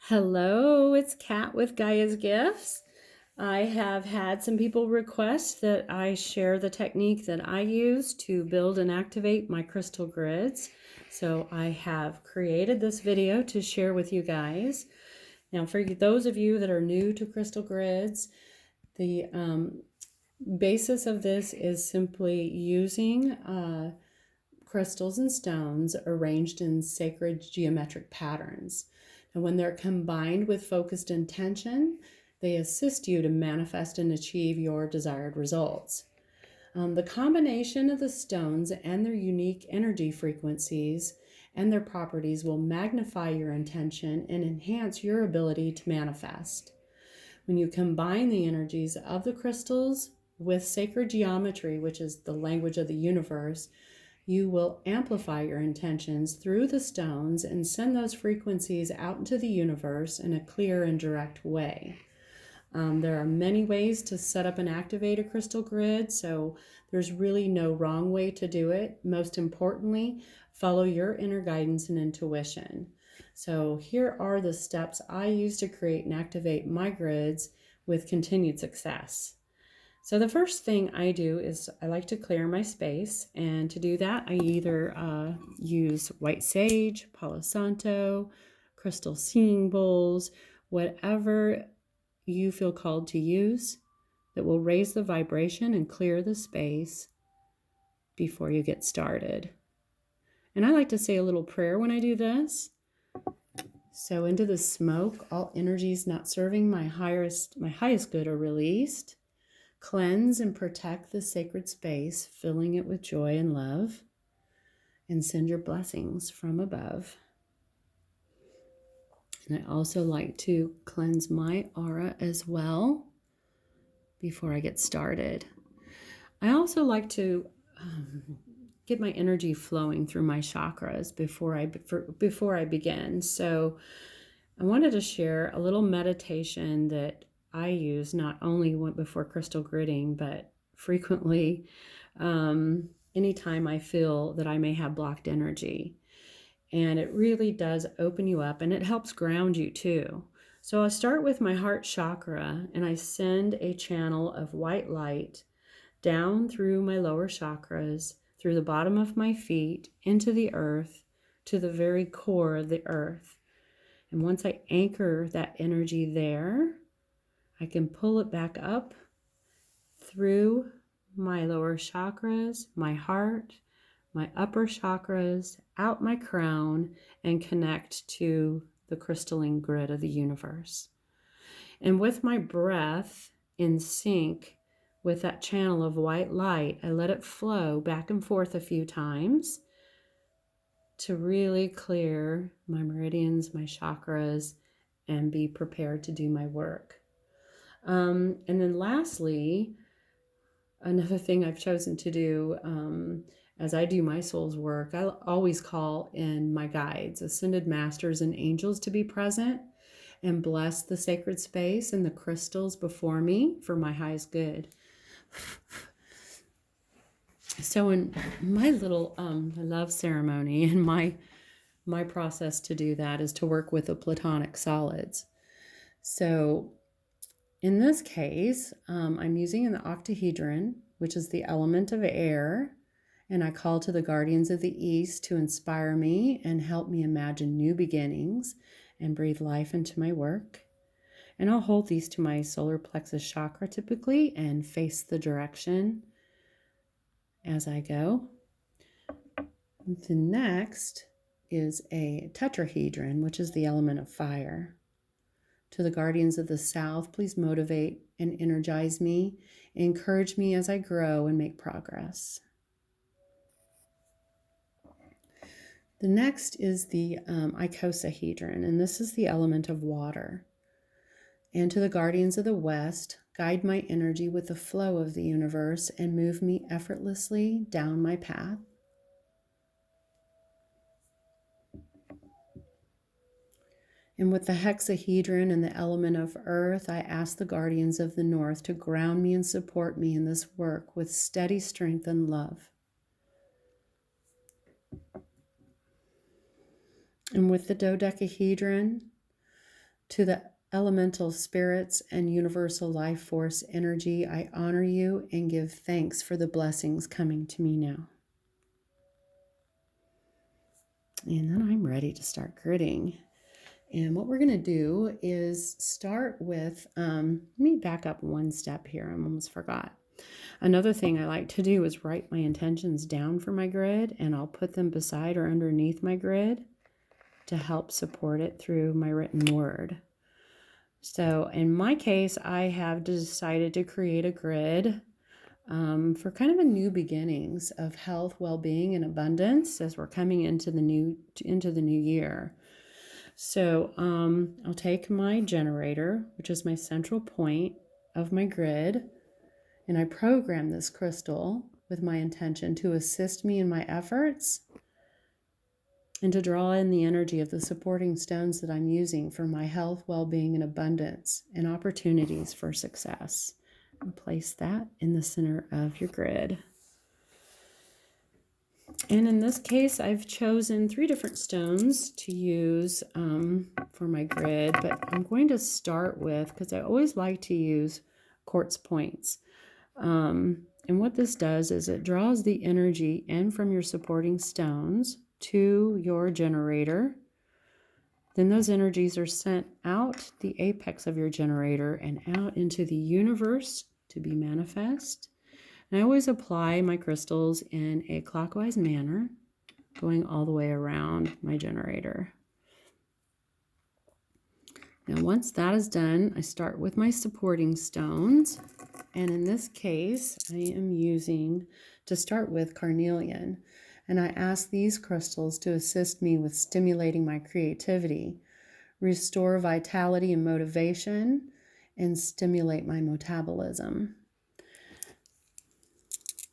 Hello, it's Kat with Gaia's Gifts. I have had some people request that I share the technique that I use to build and activate my crystal grids. So I have created this video to share with you guys. Now, for those of you that are new to crystal grids, the basis of this is simply using crystals and stones arranged in sacred geometric patterns. And when they're combined with focused intention, they assist you to manifest and achieve your desired results. The combination of the stones and their unique energy frequencies and their properties will magnify your intention and enhance your ability to manifest. When you combine the energies of the crystals with sacred geometry, which is the language of the universe, you will amplify your intentions through the stones and send those frequencies out into the universe in a clear and direct way. There are many ways to set up and activate a crystal grid, so there's really no wrong way to do it. Most importantly, follow your inner guidance and intuition. So here are the steps I use to create and activate my grids with continued success. So the first thing I do is I like to clear my space, and to do that I either use white sage, Palo Santo, crystal singing bowls, whatever you feel called to use that will raise the vibration and clear the space before you get started. And I like to say a little prayer when I do this. So into the smoke, all energies not serving my highest good are released. Cleanse and protect the sacred space, filling it with joy and love, and send your blessings from above. And I also like to cleanse my aura as well before I get started. I also like to get my energy flowing through my chakras before I begin. So I wanted to share a little meditation that I use not only before crystal gridding, but frequently anytime I feel that I may have blocked energy. And it really does open you up, and it helps ground you too. So I'll start with my heart chakra, and I send a channel of white light down through my lower chakras, through the bottom of my feet, into the earth, to the very core of the earth. And once I anchor that energy there, I can pull it back up through my lower chakras, my heart, my upper chakras, out my crown, and connect to the crystalline grid of the universe. And with my breath in sync with that channel of white light, I let it flow back and forth a few times to really clear my meridians, my chakras, and be prepared to do my work. And then lastly, another thing I've chosen to do as I do my soul's work, I always call in my guides, ascended masters and angels to be present and bless the sacred space and the crystals before me for my highest good. So in my little love ceremony and my process to do that is to work with the platonic solids. So in this case, I'm using an octahedron, which is the element of air, and I call to the guardians of the East to inspire me and help me imagine new beginnings and breathe life into my work. And I'll hold these to my solar plexus chakra typically and face the direction as I go. The next is a tetrahedron, which is the element of fire. To the guardians of the South, please motivate and energize me, encourage me as I grow and make progress. The next is the icosahedron, and this is the element of water. And to the guardians of the West, guide my energy with the flow of the universe and move me effortlessly down my path. And with the hexahedron and the element of earth, I ask the guardians of the North to ground me and support me in this work with steady strength and love. And with the dodecahedron, To the elemental spirits and universal life force energy, I honor you and give thanks for the blessings coming to me now. And then I'm ready to start gridding. And what we're going to do is start with, let me back up one step here. I almost forgot. Another thing I like to do is write my intentions down for my grid, and I'll put them beside or underneath my grid to help support it through my written word. So in my case, I have decided to create a grid for kind of a new beginnings of health, well-being, and abundance as we're coming into the new year. So I'll take my generator, which is my central point of my grid, and I program this crystal with my intention to assist me in my efforts and to draw in the energy of the supporting stones that I'm using for my health, well-being, and abundance and opportunities for success. And place that in the center of your grid. And in this case, I've chosen 3 different stones to use for my grid, but I'm going to start with, because I always like to use quartz points. And what this does is it draws the energy in from your supporting stones to your generator. Then those energies are sent out the apex of your generator and out into the universe to be manifest. And I always apply my crystals in a clockwise manner, going all the way around my generator. Now, once that is done, I start with my supporting stones. And in this case, I am using, to start with, carnelian. And I ask these crystals to assist me with stimulating my creativity, restore vitality and motivation, and stimulate my metabolism.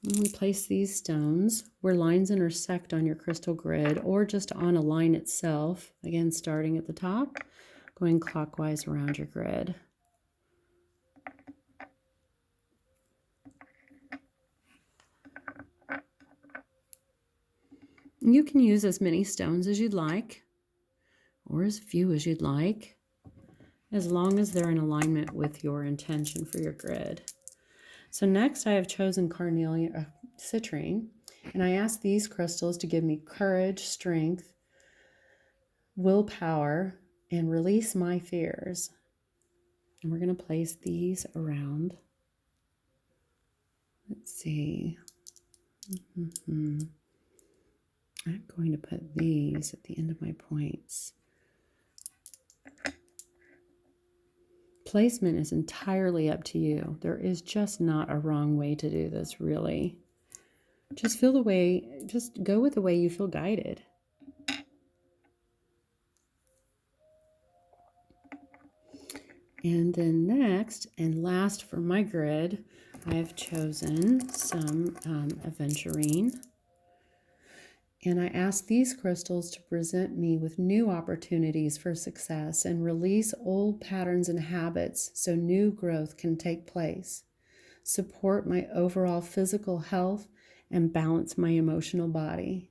And we place these stones where lines intersect on your crystal grid or just on a line itself, again starting at the top, going clockwise around your grid. You can use as many stones as you'd like, or as few as you'd like, as long as they're in alignment with your intention for your grid. So next I have chosen carnelian, citrine, and I ask these crystals to give me courage, strength, willpower, and release my fears. And we're going to place these around. Let's see. I'm going to put these at the end of my points. Placement is entirely up to you. There is just not a wrong way to do this, really. Just go with the way you feel guided. And then next and last for my grid, I have chosen some aventurine. And I ask these crystals to present me with new opportunities for success and release old patterns and habits so new growth can take place, support my overall physical health, and balance my emotional body.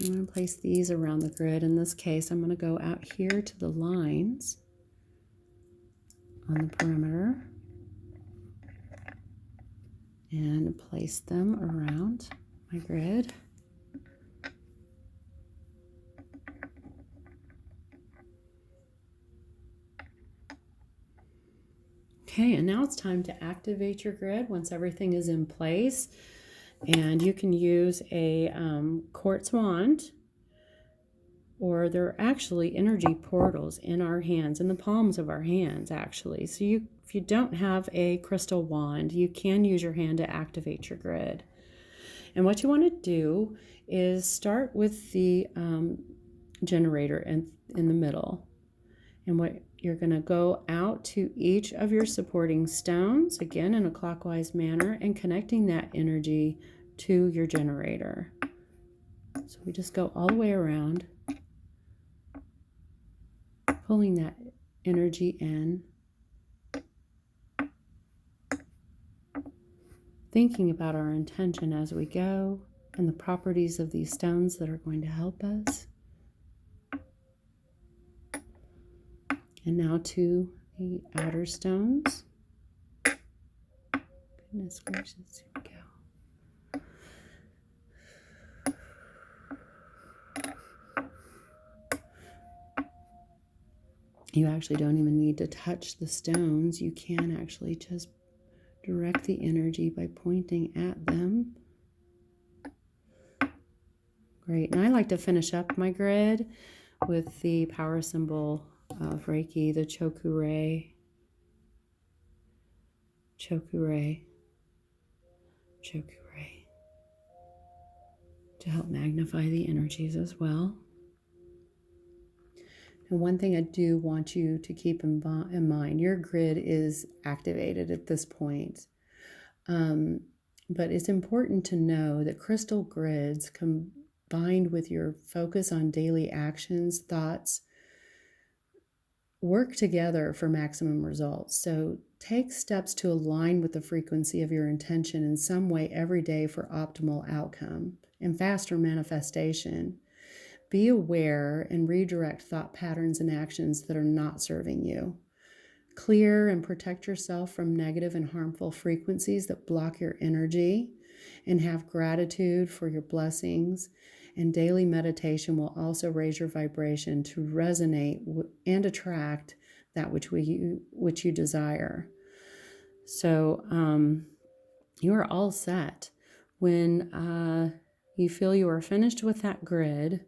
I'm going to place these around the grid. In this case, I'm going to go out here to the lines on the perimeter and place them around my grid. Okay, and now it's time to activate your grid once everything is in place. And you can use a quartz wand, or there are actually energy portals in our hands, in the palms of our hands, actually. So if you don't have a crystal wand, you can use your hand to activate your grid. And what you want to do is start with the generator in the middle. And what you're going to go out to each of your supporting stones, again in a clockwise manner, and connecting that energy to your generator. So we just go all the way around, pulling that energy in, thinking about our intention as we go and the properties of these stones that are going to help us. And now to the outer stones. Goodness gracious, here we go. You actually don't even need to touch the stones. You can actually just direct the energy by pointing at them. Great. And I like to finish up my grid with the power symbol of Reiki, the Choku-rei. Choku-rei. Choku-rei. To help magnify the energies as well. And one thing I do want you to keep in mind, your grid is activated at this point. But it's important to know that crystal grids combined with your focus on daily actions, thoughts, work together for maximum results. So take steps to align with the frequency of your intention in some way every day for optimal outcome and faster manifestation. Be aware and redirect thought patterns and actions that are not serving you. Clear and protect yourself from negative and harmful frequencies that block your energy, and have gratitude for your blessings. And daily meditation will also raise your vibration to resonate and attract that which you desire. So you are all set. When you feel you are finished with that grid,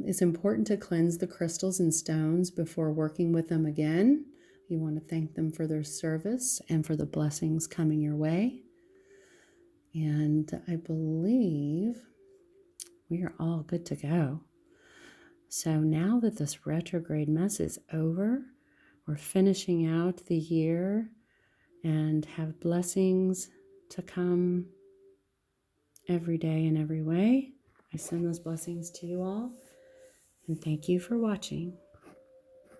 it's important to cleanse the crystals and stones before working with them again. You want to thank them for their service and for the blessings coming your way. And I believe we are all good to go. So now that this retrograde mess is over, we're finishing out the year and have blessings to come every day in every way. I send those blessings to you all, and thank you for watching.